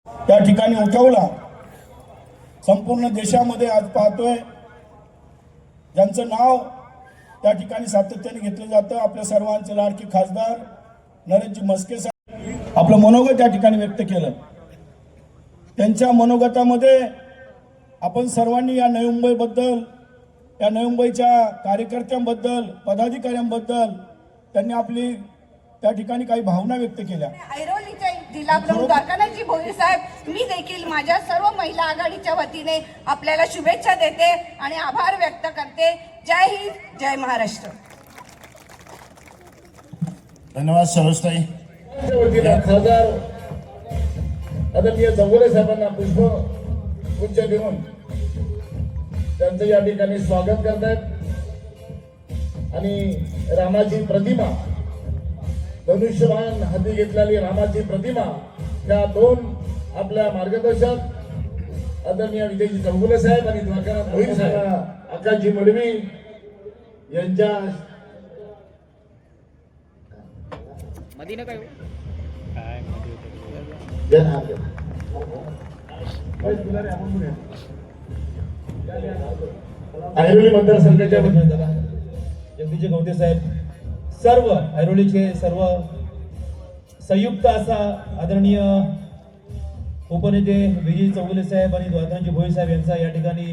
त्या ठिकाणी उठवला। संपूर्ण देशामध्ये आज पाहतोय ज्यांचं नाव त्या ठिकाणी सातत्याने घेतलं जातं, आपल्या सर्वांचे लाडके खासदार नरेशजी म्हस्के साहेब आपलं मनोगत त्या ठिकाणी व्यक्त केलं। त्यांच्या मनोगतामध्ये आपण सर्वांनी या नवी मुंबईबद्दल, या नवी मुंबईच्या कार्यकर्त्यांबद्दल, पदाधिकाऱ्यांबद्दल त्यांनी आपली त्या ठिकाणी काही भावना व्यक्त केल्या। ऐरोलीचे जिल्हा प्रमुख द्वारकानाथजी भोईर साहेब, मी देखील माझ्या सर्व महिला आघाडीच्या वतीने आपल्याला शुभेच्छा देते आणि आभार व्यक्त करते। जय हिंद, जय महाराष्ट्र। धन्यवाद सरोजताई। खासदार आदरणीय चौगुले साहेबांना पुष्पगुच्छ देऊन त्यांचं या ठिकाणी स्वागत करतायत आणि रामाची प्रतिमा, धनुष्यबाण हाती घेतलेली रामाची प्रतिमा, त्या दोन आपल्या मार्गदर्शक आदरणीय विजयजी चौगुले साहेब आणि द्वारकानाथ भोईर साहेब, आकाशजी मडवी यांच्या मदीना काय ऐरोली मतदारसंघाच्या जगदीश गवते साहेब, सर्व ऐरोलीचे सर्व संयुक्त असा आदरणीय उपनेते विजय चौगुले साहेब आणि द्वारकानाथजी भोईर साहेब यांचा या ठिकाणी